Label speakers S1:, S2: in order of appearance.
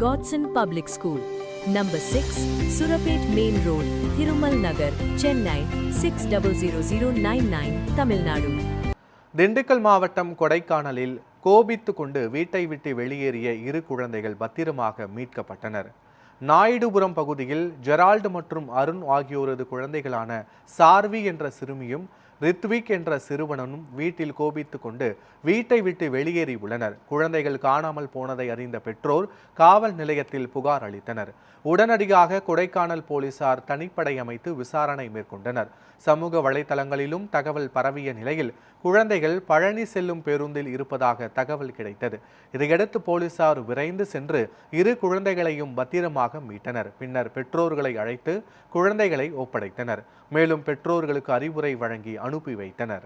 S1: Godson Public School, Number 6, Surapet Main Road, Thirumal Nagar, Chennai 600099, Tamil Nadu.
S2: Dindigul மாவட்டம் கொடைக்கானலில் கோபித்துக் கொண்டு வீட்டை விட்டு வெளியேறிய இரு குழந்தைகள் பத்திரமாக மீட்கப்பட்டனர். நாயுடுபுரம் பகுதியில் ஜெரால்டு மற்றும் அருண் ஆகியோரது குழந்தைகளான சார்வி என்ற சிறுமியும் ரித்விக் என்ற சிறுவனும் வீட்டில் கோபித்துக் கொண்டு வீட்டை விட்டு வெளியேறி உள்ளனர். குழந்தைகள் காணாமல் போனதை அறிந்த பெற்றோர் காவல் நிலையத்தில் புகார் அளித்தனர். உடனடியாக கொடைக்கானல் போலீசார் தனிப்படை அமைத்து விசாரணை மேற்கொண்டனர். சமூக வலைதளங்களிலும் தகவல் பரவிய நிலையில் குழந்தைகள் பழனி செல்லும் பேருந்தில் இருப்பதாக தகவல் கிடைத்தது. இதையடுத்து போலீசார் விரைந்து சென்று இரு குழந்தைகளையும் பத்திரமாக மீட்டனர். பின்னர் பெற்றோர்களை அழைத்து குழந்தைகளை ஒப்படைத்தனர். மேலும் பெற்றோர்களுக்கு அறிவுரை வழங்கி அனுப்பி வைத்தனர்.